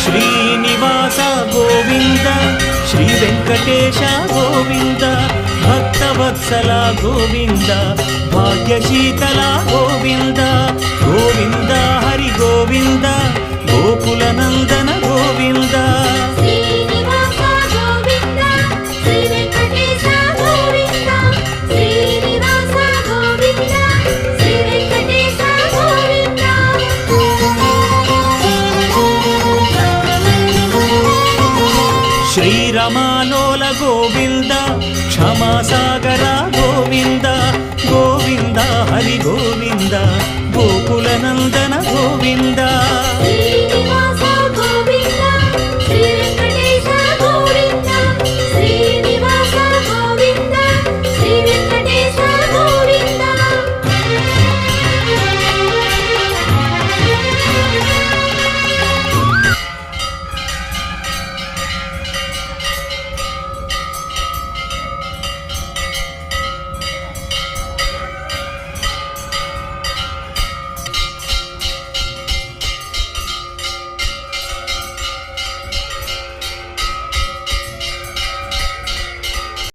Srinivasa Govinda Shri Venkatesha Govinda Bhaktavatsala Govinda భాగ్యశీతల Govinda Govinda Hari Govinda Gokula Nandana Govinda శ్రీరమాలోల Govinda క్షమాసాగర Govinda Govinda Hari Govinda Gokula Nandana Govinda